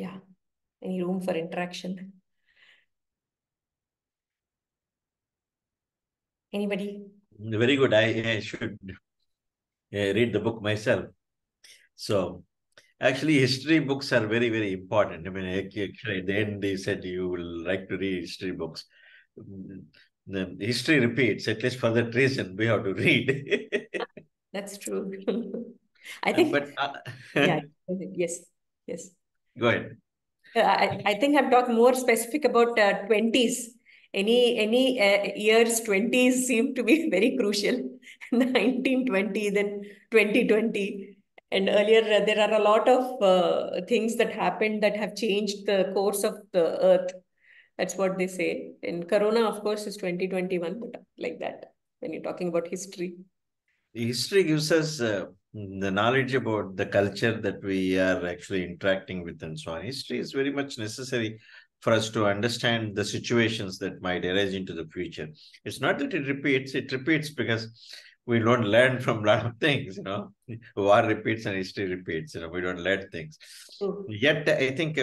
Yeah. Any room for interaction? Anybody? Very good. I should read the book myself. So actually, history books are very, very important. I mean, actually, at the end, they said you will like to read history books. Mm, The history repeats, at least for that reason, we have to read. That's true. I think, But yeah, yes, yes. go ahead. I think I'm talking more specific about 20s. Any years 20s seem to be very crucial. 1920, then 2020. And earlier, there are a lot of things that happened that have changed the course of the earth. That's what they say. And Corona, of course, is 2021, but like that, when you're talking about history. History gives us the knowledge about the culture that we are actually interacting with and so on. History is very much necessary for us to understand the situations that might arise into the future. It's not that it repeats because we don't learn from a lot of things, War repeats and history repeats, we don't learn things. True. Yet, I think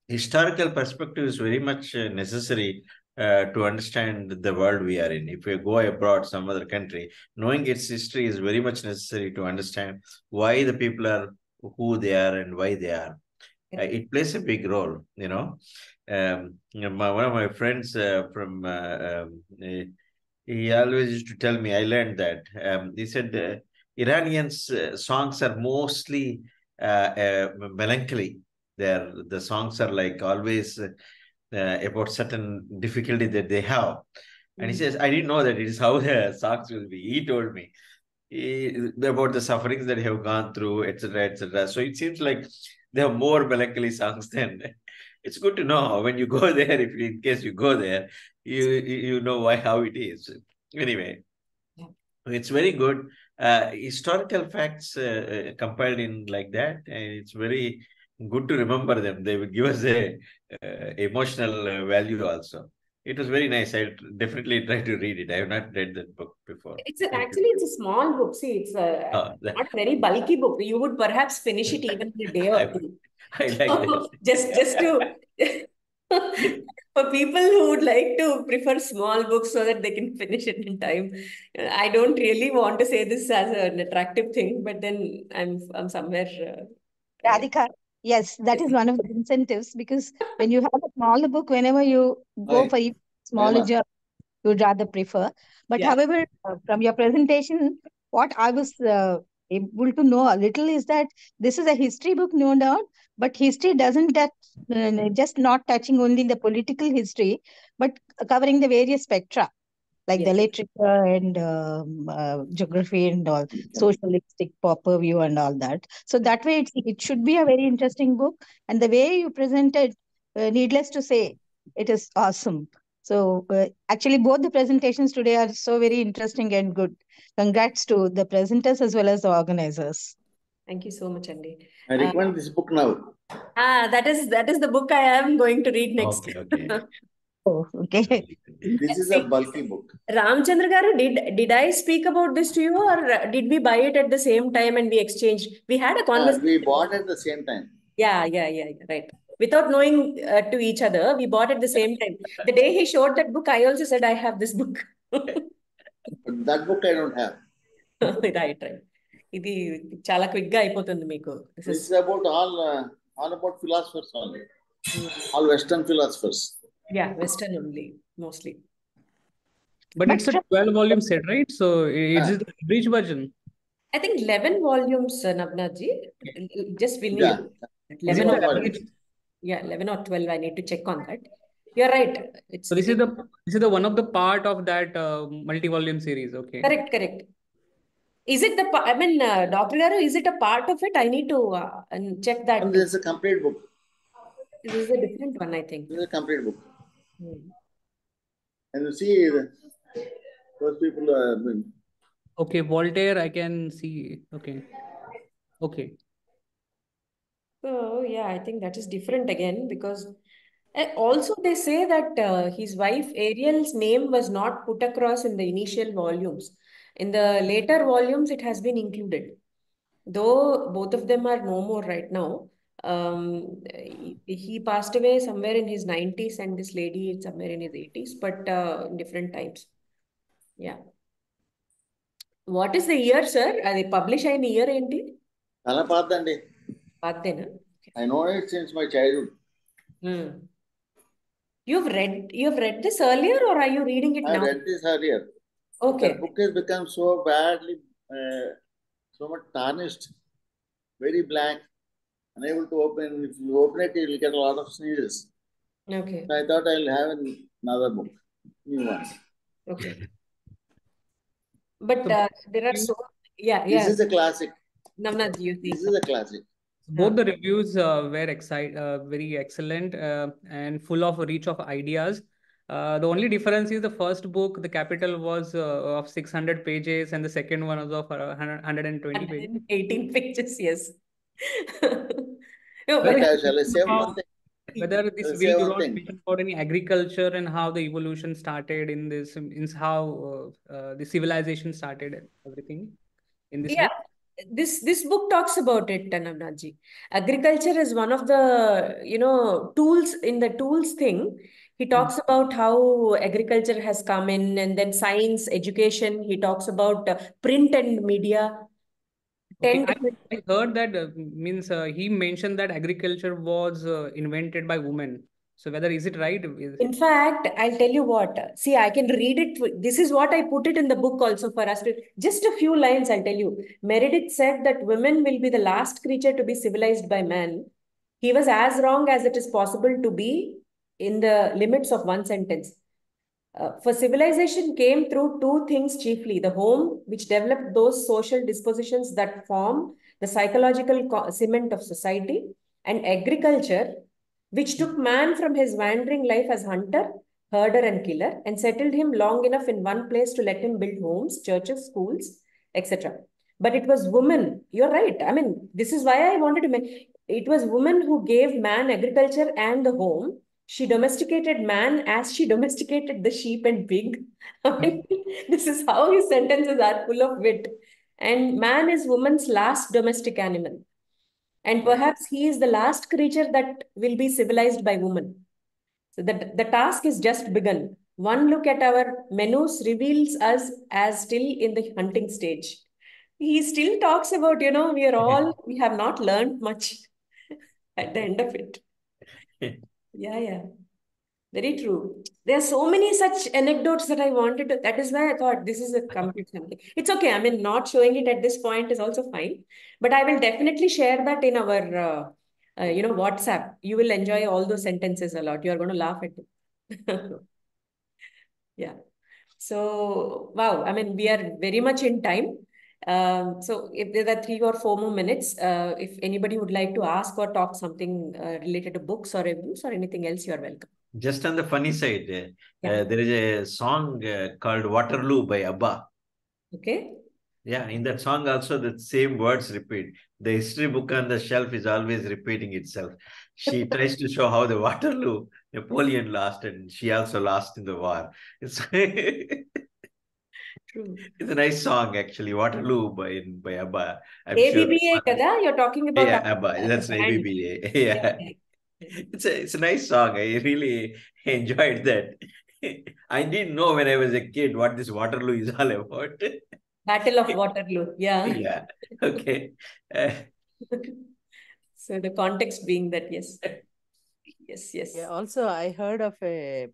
historical perspective is very much necessary to understand the world we are in. If we go abroad, some other country, knowing its history is very much necessary to understand why the people are who they are and why they are. It plays a big role, one of my friends he always used to tell me, I learned that. He said Iranians' songs are mostly melancholy. The songs are like always about certain difficulty that they have. And he says, I didn't know that it is how the songs will be. He told me about the sufferings that they have gone through, etc., etc. So it seems like they have more melancholy songs than. It's good to know when you go there. If in case you go there, you know why how it is. Anyway, Yeah. it's very good. Historical facts compiled in like that, and it's very good to remember them. They will give us a emotional value also. It was very nice. I definitely try to read it. I have not read that book before. Thank you. Actually, it's a small book. See, it's not very bulky book. You would perhaps finish it even in a day or I, two. I like that. Just to for people who would like to prefer small books so that they can finish it in time. I don't really want to say this as an attractive thing, but then I'm somewhere. Right. Radhika, yes, that is one of the incentives because when you have a smaller book, whenever you go for even smaller job, you would rather prefer. But Yeah. however, from your presentation, what I was able to know a little is that this is a history book, no doubt, but history doesn't that just not touching only the political history, but covering the various spectra like the Yes. literature and geography and all, socialistic proper view and all that. So that way it should be a very interesting book. And the way you presented, needless to say, it is awesome. So actually both the presentations today are so very interesting and good. Congrats to the presenters as well as the organizers. Thank you so much, Andy. I recommend this book now. That is the book I am going to read next. Okay. Oh, okay. This is a bulky book. Ramchandra garu, did I speak about this to you, or did we buy it at the same time and we exchanged? We had a conversation. We bought at the same time. Yeah, right. Without knowing to each other, we bought at the same time. The day he showed that book, I also said I have this book. That book I don't have. Right. ఇది చాలా quick గా అయిపోతుంది మీకు. This is about all about philosophers only. All Western philosophers. Yeah, Western only, mostly. But it's a 12-volume set, right? So it's the bridge version. I think 11 volumes, Navnathji. Just vanilla. 11 or 12. Yeah, 11 or 12. I need to check on that. You're right. So this is the one of the part of that multi-volume series. Okay. Correct. Is it Dr. Garu, is it a part of it? I need to check that. And this is a complete book. This is a different one, I think. This is a complete book. And you see, those people are... Okay, Voltaire, I can see. Okay. So, yeah, I think that is different again because also they say that his wife Ariel's name was not put across in the initial volumes. In the later volumes, it has been included. Though both of them are no more right now, He passed away somewhere in his 90s, and this lady is somewhere in his 80s, but in different times. Yeah. What is the year, sir? They publish in year enti? చాలా పాతదండి. Paddena. I know it since my childhood. You've read this earlier, or are you reading it I now? read this earlier. Okay. The book has become so badly, so much tarnished, very black, unable to open. If you open it, you'll get a lot of sneezes. Okay. So I thought I'll have another book, new one. Okay. But So there are so This is a classic. Navnath, you This think? is a classic. both the reviews were very excellent and full of reach of ideas. The only difference is the first book, the capital was of 600 pages, and the second one was of 120 pages. 118 pages, yes. No, But but shall I say one thing? Whether this I'll will say do one not thing. mention about any agriculture and how the evolution started in this, in how the civilization started and everything in this yeah, book. this book talks about it, Navnathji. Agriculture is one of the tools in the tools thing. He talks about how agriculture has come in, and then science, education. He talks about print and media. Okay, 10 different. I heard that means he mentioned that agriculture was invented by women. So whether is it right? In fact, I'll tell you what. See, I can read it. This is what I put it in the book also for us to. Just a few lines, I'll tell you. Meredith said that women will be the last creature to be civilized by man. He was as wrong as it is possible to be in the limits of one sentence. For civilization came through two things chiefly: the home, which developed those social dispositions that form the psychological cement of society, and agriculture, which took man from his wandering life as hunter, herder, and killer, and settled him long enough in one place to let him build homes, churches, schools, etc. But it was women, you're right. I mean, this is why I wanted to make it was women who gave man agriculture and the home. She domesticated man as she domesticated the sheep and pig. I mean, this is how his sentences are full of wit. And man is woman's last domestic animal. And perhaps he is the last creature that will be civilized by woman. So the task is just begun. One look at our menus reveals us as still in the hunting stage. He still talks about, we have not learned much at the end of it. Yeah. Very true. There are so many such anecdotes that I wanted to. That is why I thought this is a complete something. It's okay. I mean, not showing it at this point is also fine. But I will definitely share that in our, WhatsApp. You will enjoy all those sentences a lot. You are going to laugh at it. Yeah. So, wow. I mean, we are very much in time. So if there are 3 or 4 more minutes, if anybody would like to ask or talk something related to books or reviews or anything else, you are welcome. Just on the funny side, Yeah. there is a song called Waterloo by ABBA. Okay. Yeah, in that song also the same words repeat. The history book on the shelf is always repeating itself. She tries to show how the Waterloo, Napoleon lost, and she also lost in the war. It's True. it's a nice song actually, Waterloo by ABBA. I'm sure. ABBA kada? You're talking about Yeah, ABBA. That's an band. ABBA. Yeah. It's a nice song. I really enjoyed that. I didn't know when I was a kid what this Waterloo is all about. Battle of Waterloo. Yeah. Yeah. Okay. So the context being that, yes. Yes. Yeah, also, I heard of a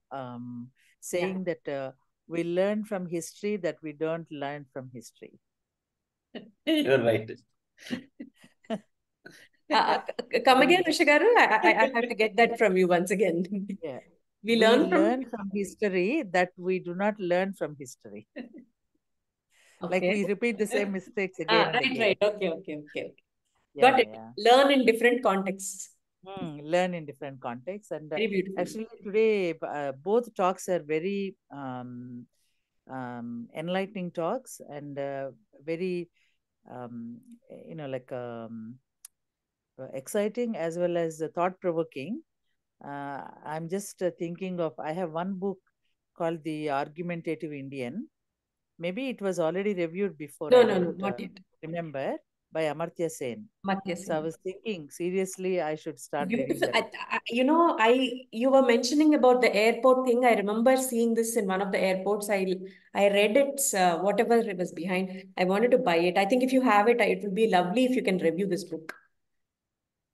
saying that we learn from history that we don't learn from history. You're right. Come again, Rishagaru. I have to get that from you once again. Yeah. We We learn learn from history that we do not learn from history. Like we repeat the same mistakes again and again. Right. Okay. Yeah, Got it. yeah. Learn in different contexts. Learn in different contexts. And Very beautiful. actually today, both talks are very enlightening talks and very, exciting as well as thought-provoking. I'm just thinking of, I have one book called The Argumentative Indian. Maybe it was already reviewed before. No, not yet. Remember. by Amartya Sen. Amartya So I Sen. was thinking, seriously, I should start reading Beautiful. that. You were mentioning about the airport thing. I remember seeing this in one of the airports. I read it, whatever it was behind. I wanted to buy it. I think if you have it, it would be lovely if you can review this book.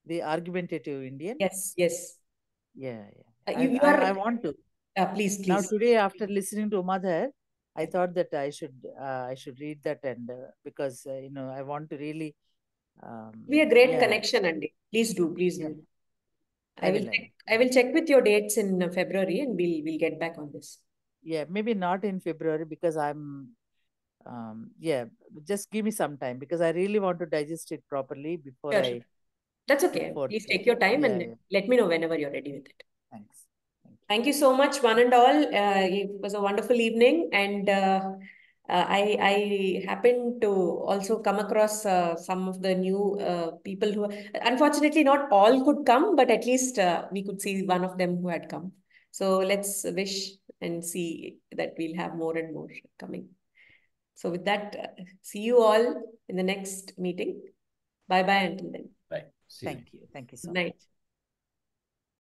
The Argumentative Indian? Yes, yes. Yeah. I want to. Please. Now today, after listening to Mother, I thought that I should read that, and because I want to really be a great connection, Andy. Please do. I will I will check with your dates in February, and we'll get back on this. Yeah, maybe not in February because I'm just give me some time because I really want to digest it properly before Sure. That's okay. Please take your time and let me know whenever you're ready with it. Thanks. Thank you so much, one and all. It was a wonderful evening, and I happened to also come across some of the new people who, unfortunately, not all could come, but at least we could see one of them who had come. So let's wish and see that we'll have more and more coming. So with that, see you all in the next meeting. Bye-bye until then. Bye. See you. Thank you so much. Night.